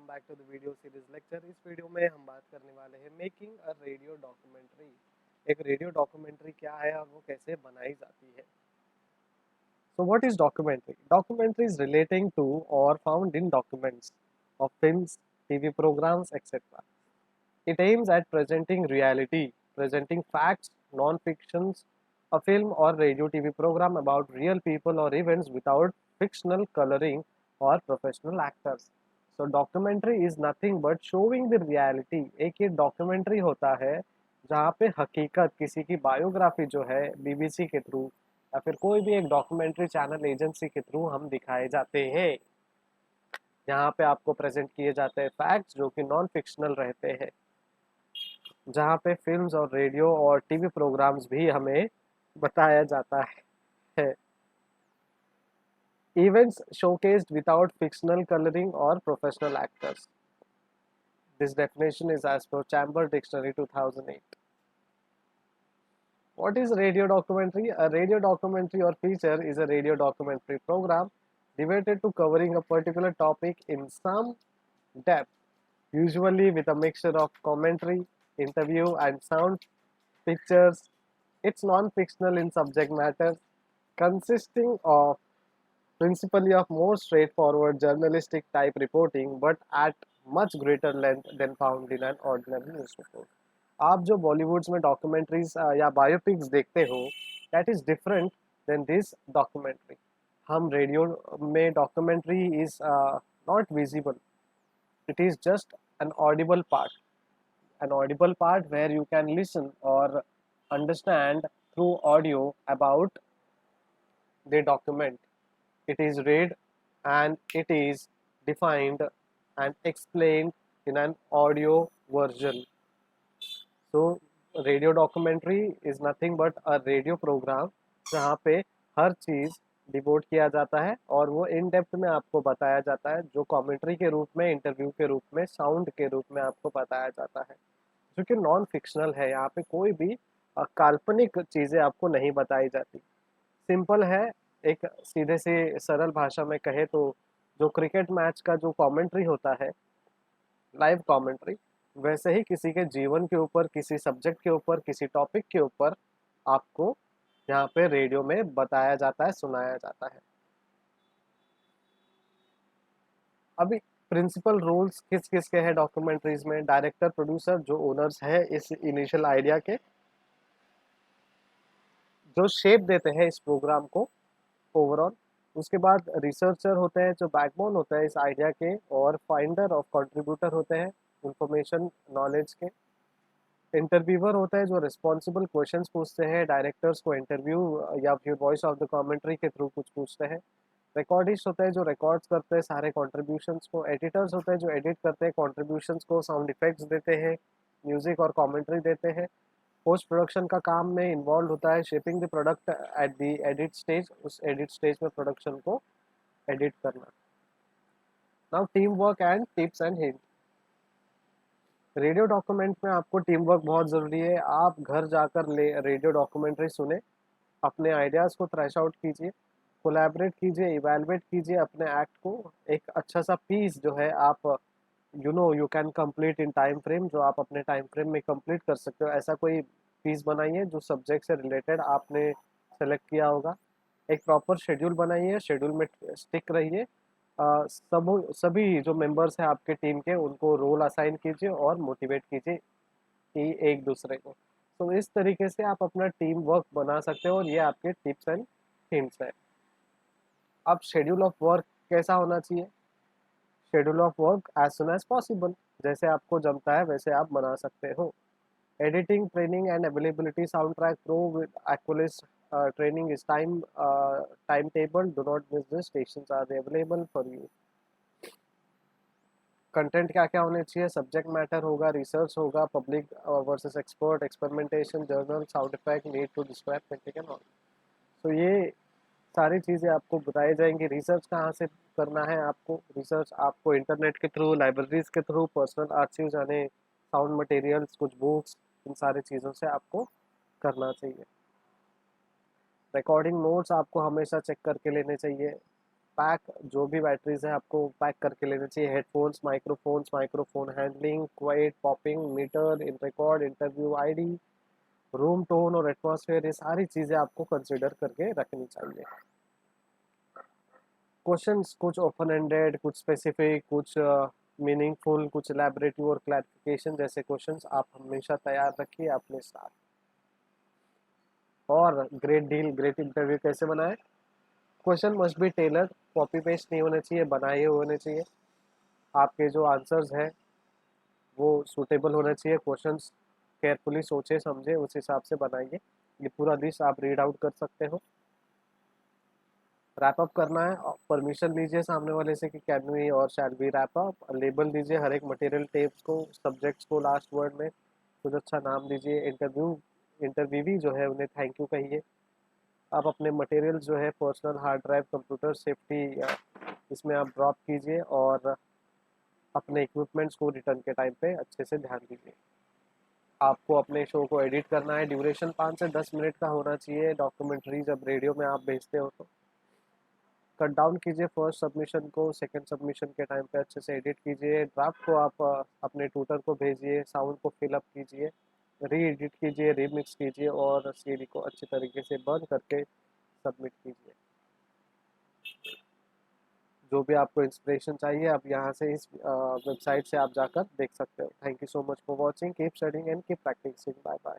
Welcome back to the video series lecture. इस video में हम बात करने वाले हैं मेकिंग अ रेडियो डॉक्यूमेंट्री। एक रेडियो डॉक्यूमेंट्री क्या है और वो कैसे बनाई जाती है। So what is documentary? Documentary is relating to or found in documents of films, TV programs, etc. It aims at presenting reality, presenting facts, non-fictions, a film or radio TV program about real people or events without fictional coloring or professional actors. So documentary is nothing but showing the reality. एक ये documentary होता है जहाँ पे हकीकत किसी की biography जो है बीबीसी के थ्रू या फिर कोई भी एक डॉक्यूमेंट्री चैनल एजेंसी के थ्रू हम दिखाए जाते हैं। यहाँ पे आपको प्रेजेंट किए जाते हैं फैक्ट्स जो कि नॉन फिक्शनल रहते हैं, जहाँ पे फिल्म्स और रेडियो और टीवी प्रोग्राम्स भी हमें बताया जाता है। Events showcased without fictional coloring or professional actors. This definition is as per Chamber Dictionary 2008. What is radio documentary? A radio documentary or feature is a radio documentary program devoted to covering a particular topic in some depth, usually with a mixture of commentary, interview, and sound pictures. It's non-fictional in subject matter, consisting of principally of more straightforward journalistic type reporting, but at much greater length than found in an ordinary news report. आप जो Bollywoods में documentaries या biopics देखते हो, that is different than this documentary. हम radio में documentary is not visible, it is just an audible part where you can listen or understand through audio about the document. It is read and it is defined and explained in an audio version. So radio documentary is nothing but a radio program जहाँ पे हर चीज़ devote किया जाता है और वो in depth में आपको बताया जाता है, जो कमेंट्री के रूप में, इंटरव्यू के रूप में, साउंड के रूप में आपको बताया जाता है, जो कि नॉन फिक्शनल है। यहाँ पे कोई भी काल्पनिक चीज़ें आपको नहीं बताई जाती, सिंपल है। एक सीधे से सरल भाषा में कहे तो जो क्रिकेट मैच का जो कमेंट्री होता है, लाइव कमेंट्री, वैसे ही किसी के जीवन के ऊपर, किसी सब्जेक्ट के ऊपर, किसी टॉपिक के ऊपर आपको यहाँ पे रेडियो में बताया जाता है, सुनाया जाता है। अभी प्रिंसिपल रोल्स किस किस के हैं डॉक्यूमेंट्रीज में? डायरेक्टर, प्रोड्यूसर, जो ओनर्स है इस इनिशियल आइडिया के, जो शेप देते हैं इस प्रोग्राम को ओवरऑल। उसके बाद रिसर्चर होते हैं जो बैकबोन होता है इस आइडिया के, और फाइंडर ऑफ कंट्रीब्यूटर होते हैं इंफॉर्मेशन नॉलेज के। इंटरव्यूअर होता है जो रिस्पॉन्सिबल क्वेश्चंस पूछते हैं डायरेक्टर्स को, इंटरव्यू या फिर वॉइस ऑफ द कमेंट्री के थ्रू कुछ पूछते हैं। रिकॉर्डिस्ट होता है जो रिकॉर्ड्स करते हैं सारे कॉन्ट्रीब्यूशंस को। एडिटर्स होते हैं जो एडिट करते हैं कॉन्ट्रीब्यूशंस को, साउंड इफेक्ट्स देते हैं, म्यूजिक और कमेंट्री देते हैं। पोस्ट प्रोडक्शन का काम में इन्वॉल्व होता है shipping the product at the edit stage, उस एडिट स्टेज में प्रोडक्शन को एडिट करना। Now team work and tips and hint. Radio document में आपको टीम वर्क बहुत ज़रूरी है। आप घर जाकर रेडियो डॉक्यूमेंट्री सुने, अपने आइडियाज़ को थ्रेश आउट कीजिए, कोलैबोरेट कीजिए, इवैल्यूएट कीजिए अपने एक्ट को। एक अच्छा सा पीस जो है आप you can complete in time frame, जो आप अपने टाइम फ्रेम में कंप्लीट कर सकते हो, ऐसा कोई पीस बनाइए जो सब्जेक्ट से रिलेटेड आपने सेलेक्ट किया होगा। एक प्रॉपर शेड्यूल बनाइए, शेड्यूल में स्टिक रहिए। सभी जो मेंबर्स हैं आपके टीम के, उनको रोल असाइन कीजिए और मोटिवेट कीजिए कि एक दूसरे को। तो इस तरीके से आप अपना टीम वर्क बना सकते हो, और ये आपके टिप्स एंड हिंट्स है। अब शेड्यूल ऑफ वर्क कैसा होना चाहिए? Schedule of work as soon as possible, जैसे आपको जमता है वैसे आप बना सकते हो। Editing, training and availability, sound track pro with aqualis training is time table, do not miss this, stations are available for you. Content क्या क्या होने चाहिए? सब्जेक्ट मैटर होगा, रिसर्च होगा, public versus expert, experimentation, journal, sound effect, need to describe critic and all. तो ये सारी चीज़ें आपको बताई जाएंगी। रिसर्च कहाँ से करना है आपको? रिसर्च आपको इंटरनेट के थ्रू, लाइब्रेरीज के थ्रू, पर्सनल आर्चिव जाने, साउंड मटेरियल्स, कुछ बुक्स, इन सारी चीज़ों से आपको करना चाहिए। रिकॉर्डिंग नोट्स आपको हमेशा चेक करके लेने चाहिए। पैक जो भी बैटरीज है आपको पैक करके लेना चाहिए। Headphones, microphone handling, quiet, popping, meter, in record, interview ID, room tone और एटमॉस्फेयर, ये सारी चीज़ें आपको कंसिडर करके रखनी चाहिए। क्वेश्चंस कुछ ओपन एंडेड, कुछ स्पेसिफिक, कुछ मीनिंगफुल, कुछ इलैबोरेटिव और क्लैरिफिकेशन जैसे क्वेश्चंस आप हमेशा तैयार रखिए अपने साथ। और ग्रेट डील, ग्रेट इंटरव्यू कैसे बनाए? Question must be tailor, copy paste नहीं होने चाहिए, बनाए हुए होने चाहिए। आपके जो आंसर्स हैं वो सूटेबल होना चाहिए। क्वेश्चंस केयरफुली सोचे समझे उस हिसाब से बनाइए। ये पूरा लिस्ट आप रीड आउट कर सकते हो। रैप अप करना है, परमिशन लीजिए सामने वाले से कि कैन वी और shall be wrap up. Label दीजिए हर एक मटेरियल टेप्स को, सब्जेक्ट्स को लास्ट वर्ड में कुछ अच्छा नाम दीजिए। इंटरव्यूवी जो है उन्हें थैंक यू कहिए। आप अपने मटेरियल जो है personal hard drive, computer safety इसमें आप ड्रॉप कीजिए और अपने इक्विपमेंट्स को रिटर्न के टाइम पे अच्छे से ध्यान दीजिए। आपको अपने शो को एडिट करना है, ड्यूरेशन 5 से 10 मिनट का होना चाहिए। डॉक्यूमेंट्री जब रेडियो में आप भेजते हो तो कट डाउन कीजिए फर्स्ट सबमिशन को, सेकंड सबमिशन के टाइम पे अच्छे से एडिट कीजिए। ड्राफ्ट को आप अपने ट्यूटर को भेजिए, साउंड को फिलअप कीजिए, री एडिट कीजिए, रीमिक्स कीजिए और सीडी को अच्छी तरीके से बर्न करके सबमिट कीजिए। जो भी आपको इंस्पिरेशन चाहिए आप यहाँ से इस वेबसाइट से आप जाकर देख सकते हो। Thank you so much for watching, keep studying and keep practising. Bye bye.